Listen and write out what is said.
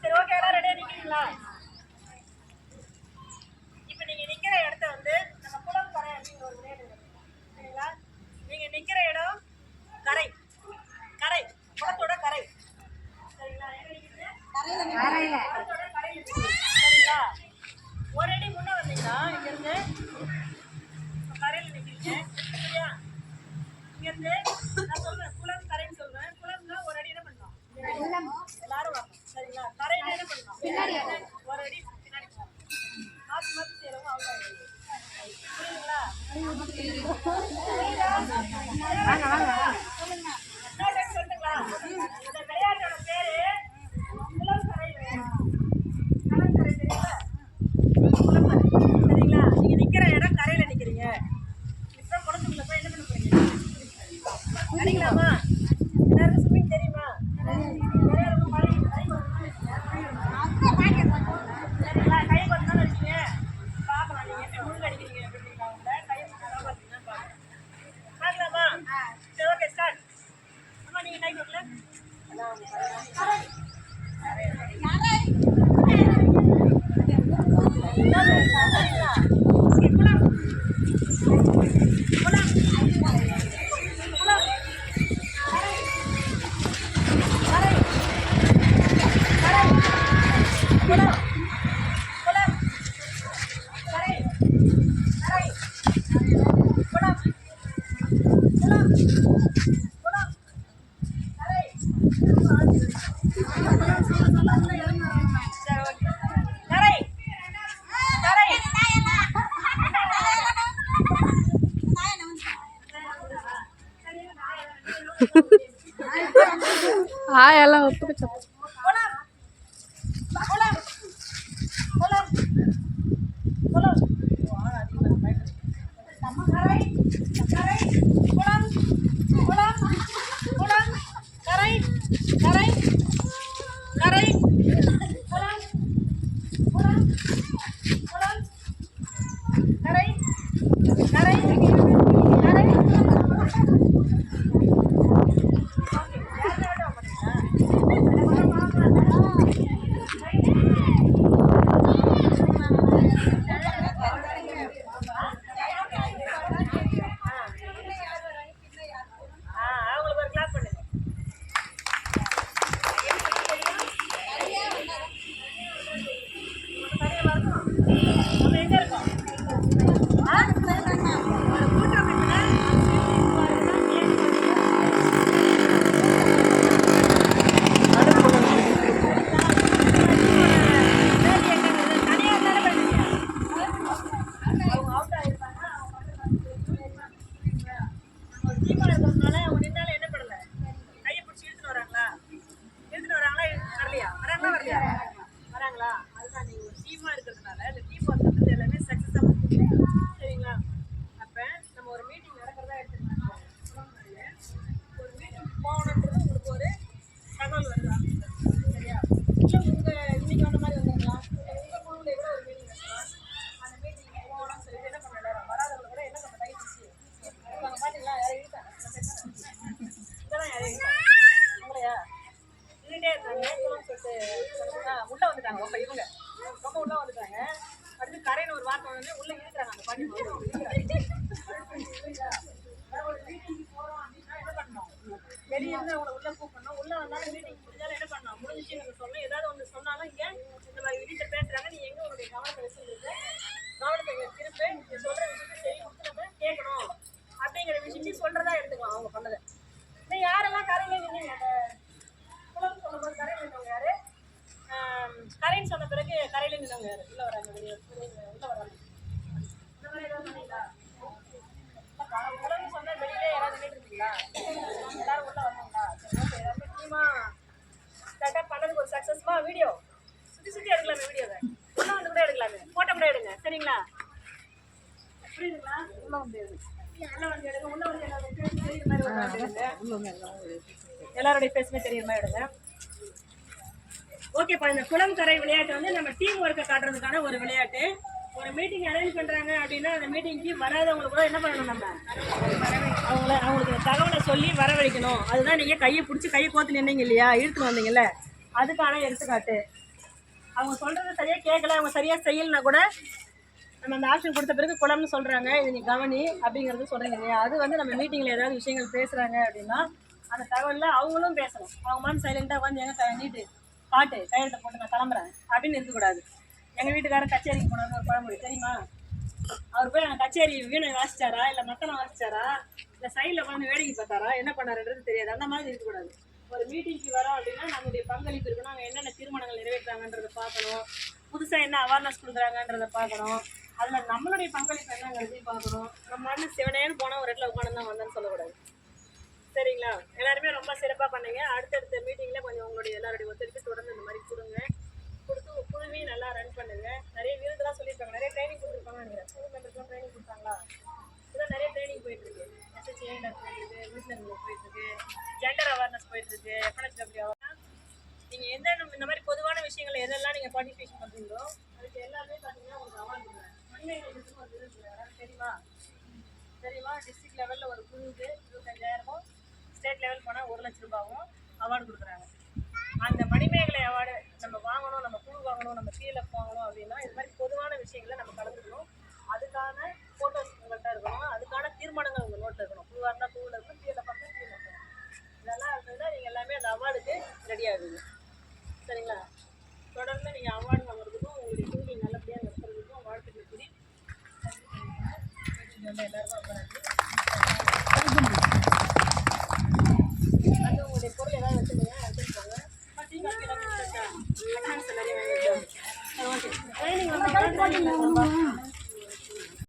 சரி ஓகே, எல்லாரும் ரெடியா நிக்கிறீங்களா? இப்ப நீங்க நிக்கிற இடத்த வந்து நம்ம குளம் கரை அப்படிங்கிற ஒரு விளையாட்டு இருக்கு. சரிங்களா? நீங்க நிக்கிற இடம் கரை, கரை குளத்தோட கரை. சரிங்களா? எங்க நிக்கிறீங்க? குளத்தோட கரை நிக்கிறீங்க. சரிங்களா? ஒரு அடி முன்ன வந்தீங்கன்னா இங்க இருந்து கரையில நிக்கிறீங்க. சரியா? இங்க இருந்து நான் சொல்றேன் குளம் கரைன்னு சொல்றேன். குளம்னா ஒரு அடி என்ன பண்ணலாம்? எல்லாரும் வரணும். சரிங்களா? கரையில என்ன பண்ணலாம்? ஒரு அடி பின்னாடி போகணும். மாத்தி மாத்தி செய்யறவங்க அவுட் ஆயிடுங்க. புரியுதுங்களா? சொல்லுங்களா? இந்த விளையாட்டோட பேரு குளக்கரை விளையாட்டு. கடற்கரை தெரியுங்களா? குளக்கரை. சரிங்களா? நீங்க நிக்கிற இடம் கரையில நிக்கிறீங்க. இப்ப குளத்துக்குள்ள போய் என்ன பண்ண போறீங்க? நினைக்கலாமா? எல்லாருக்கும் ஸ்விம்மிங் தெரியுமா? எல்லாருக்கும் சரிங்களா? கை கொத்தாலும் இருக்கீங்க பார்க்கலாம். நீங்க எப்படி முழுங்க அடிக்கிறீங்க அப்படிங்களா? கை கொத்தாலும் பார்த்தீங்கன்னா பார்க்கலாமா? சரி ஓகே ஸ்டார்ட். அம்மா நீங்க கை கொத்தல எல்லாம் ஒத்துக்க வராங்களா? அதுதான் நீங்க ஒரு டீமா இருக்கிறதுனால இந்த டீம் ஒர்க் எல்லாமே சக்சஸா பண்ணுவீங்க. சரிங்களா? அப்ப நம்ம ஒரு மீட்டிங் நடக்கிறதா எடுத்துக்கலாம். ஒரு மீட்டிங் போகணுன்றது உங்களுக்கு ஒரு தகவல் வருதா? சரியா? இல்லை உங்க இன்னைக்கு வந்த மாதிரி வந்துருக்கலாம். உங்க குழுவிலே கூட ஒரு மீட்டிங் வைக்கலாம். அந்த மீட்டிங் போகணும்னு சொல்லிட்டு என்ன பண்ண எல்லாரும் வராதவங்க கூட என்ன பண்ண டைப்பிச்சு இருப்பாங்க. பார்த்தீங்களா? யாரும் இருக்காங்க? இதெல்லாம் யாரும் இருக்காங்க? உங்களையா இருட்டே இருக்காங்க சொல்லிட்டு உள்ள வந்துட்டாங்க. ரொம்ப இவங்க ரொம்ப உள்ள வந்துட்டாங்க. அடுத்து கரைன்னு ஒரு வார்த்தை வந்து உள்ள இருக்கிறாங்க. அந்த பாட்டி ஒரு மீட்டிங் போறோம் அப்படின்னா என்ன பண்ணணும்? வெளியே இருந்து அவங்களை உள்ள கூப்பிடணும். உள்ள வந்தாலும் மீட்டிங் முடிஞ்சாலும் என்ன பண்ணணும்? முடிஞ்சிச்சு நீங்க சொல்லணும். ஏதாவது ஒன்று சொன்னாலும் இங்க இந்த மாதிரி வீட்டில் பேசுறாங்க, நீ எங்க உங்களுடைய கவனத்தை வச்சுருக்கு, கவனத்தை திருப்பி நீங்க சொல்ற விஷயத்தை சரி கொடுத்து நம்ம கேட்கணும் அப்படிங்கிற விஷயத்தையும் சொல்றதா எடுத்துக்கலாம். அவங்க பண்ணதை இன்னும் யாரெல்லாம் கரையில நின்னீங்க? அந்த குளம் சொல்லும்போது கரையில் நின்றவங்க யாரு? கரைன்னு சொன்ன பிறகு கரையில நின்றவங்க யாரு? உள்ள வராங்க, வெளியே உள்ள வராங்க. இந்த மாதிரி ஏதாவது சொன்னீங்களா? குளம்னு சொன்னா வெளியிலே யாராவது நின்றுட்டு இருக்கீங்களா? எல்லாரும் உள்ள வந்தாங்களா? சரி ஓகே. எல்லாருமே டீமா ஸ்டார்ட் பண்ணதுக்கு ஒரு சக்சஸ்மா வீடியோ சுற்றி சுற்றி எடுக்கலாமே. வீடியோவை உள்ள வந்து கூட எடுக்கலாமே. போட்டோ கூட எடுங்க. சரிங்களா? புரியுதுங்களா? உள்ள வந்து எடுங்க. உள்ள வந்து எல்லாருடைய பேசுமே தெரியுற மாதிரி எடுங்க. ஓகேப்பா. இந்த குளம் கரை விளையாட்டு வந்து நம்ம டீம் ஒர்க்கை காட்டுறதுக்கான ஒரு விளையாட்டு. ஒரு மீட்டிங் அரேஞ்ச் பண்றாங்க அப்படின்னா அந்த மீட்டிங்க்கு வராதவங்களுக்கு கூட என்ன பண்ணணும்? நம்ம அவங்களுக்கு தகவலை சொல்லி வரவழைக்கணும். அதுதான் நீங்க கையை பிடிச்சி கையை கோத்து நின்னீங்க இல்லையா, இழுத்துட்டு வந்தீங்கல்ல, அதுக்கான எடுத்துக்காட்டு. அவங்க சொல்கிறது சரியாக கேட்கல, அவங்க சரியாக செய்யலைன்னா கூட நம்ம அந்த ஆப்ஷன் கொடுத்த பிறகு குளம்னு சொல்கிறாங்க, இது நீ கவனி அப்படிங்கிறது சொல்கிறீங்க இல்லையா? அது வந்து நம்ம மீட்டிங்கில் ஏதாவது விஷயங்கள் பேசுகிறாங்க அப்படின்னா அந்த தகவலில் அவங்களும் பேசணும். அவங்க மாதிரி சைலண்ட்டாக வந்து எங்கே நீட்டு காட்டு கையெழுத்தை போட்டு நான் கிளம்புறேன் அப்படின்னு இருக்கக்கூடாது. எங்கள் வீட்டுக்காரர் கச்சேரிக்கு போனார்னு ஒரு பழமொழி தெரியுமா? அவர் போய் அங்கே கச்சேரி வீணை வாசிச்சாரா, இல்லை மத்தனம் வாசிச்சாரா, இல்லை சைடில் உட்காந்து வேடிக்கை பார்த்தாரா, என்ன பண்ணாருன்றது தெரியாது. அந்த மாதிரி இருக்கக்கூடாது. ஒரு மீட்டிங்க்கு வரோம் அப்படின்னா நம்மளுடைய பங்களிப்பு இருக்கணும். அவங்க என்னென்ன தீர்மானங்கள் நிறைவேற்றாங்கன்றதை பார்க்கணும், புதுசாக என்ன அவேர்னஸ் கொடுக்குறாங்கன்றதை பார்க்கணும், அதில் நம்மளுடைய பங்களிப்பு என்னங்கிறதையும் பார்க்கணும். நம்ம வந்து சிவனேன்னு போனால் ஒரு இடத்துல உட்காந்து தான் வந்தேன்னு சொல்லக்கூடாது. சரிங்களா? எல்லாருமே ரொம்ப சிறப்பாக பண்ணீங்க. அடுத்தடுத்த மீட்டிங்கில் கொஞ்சம் உங்களுடைய எல்லாருடைய ஒத்துழைப்பு தொடர்ந்து இந்த மாதிரி கொடுங்க. கொடுத்து குழுவையும் நல்லா ரன் பண்ணுங்க. நிறைய விருதுலாம் சொல்லியிருக்காங்க, நிறைய ட்ரைனிங் கொடுத்துருக்காங்க நினைக்கிறேன். குழு மெம்பருக்குலாம் ட்ரைனிங் கொடுத்தாங்களா? இதெல்லாம் நிறைய ட்ரைனிங் போயிட்டுருக்கு. SHANR போயிட்டுருக்கு, விருதுநகர் போயிட்டுருக்கு, ஜெண்டர் அவேர்னஸ் போயிட்டுருக்கு, FNSW அவேர்னஸ். நீங்கள் எந்த இந்த மாதிரி பொதுவான விஷயங்கள் எதெல்லாம் நீங்கள் பார்ட்டிசிபேஷன் பண்ணுறீங்களோ அதுக்கு எல்லாமே பார்த்தீங்கன்னா உங்களுக்கு அவார்டு கொடுக்குறாங்க. மனிதர்களுக்கு ஒரு விருது தெரியுமா? தெரியுமா? டிஸ்ட்ரிக்ட் லெவலில் ஒரு குழுவுக்கு 25,000, ஸ்டேட் லெவல் போனால் 1,00,000 ரூபாவும் அவார்டு கொடுக்குறாங்க. அந்த மணிமேகலை அவார்டு நம்ம வாங்கணும், நம்ம குழு வாங்கணும், நம்ம CLF வாங்கணும் அப்படின்னா இது மாதிரி பொதுவான விஷயங்களை நம்ம கலந்துக்கணும். அதுக்கான ஃபோட்டோஸ் உங்கள்கிட்ட இருக்கணும், அதுக்கான தீர்மானங்கள் உங்கள் நோட்டில் இருக்கணும். குழுவாக இருந்தால் குழுவில் இருக்கணும், CLF இருந்தால் CLF இருக்கணும். இதெல்லாம் இருந்ததுன்னா நீங்கள் எல்லாமே அந்த அவார்டுக்கு ரெடி ஆகுது. சரிங்களா? தொடர்ந்து நீங்கள் அவார்டு வாங்குறதுக்கும் உங்களுடைய குழுவை நல்லபடியாக நடத்துறதுக்கும் வாழ்த்துக்கள் கூறி எல்லாருக்கும் அது உங்களுடைய பொருள் ஏதாவது வச்சுருங்க, வச்சுருப்பாங்க. ட்ரைனிங் வந்து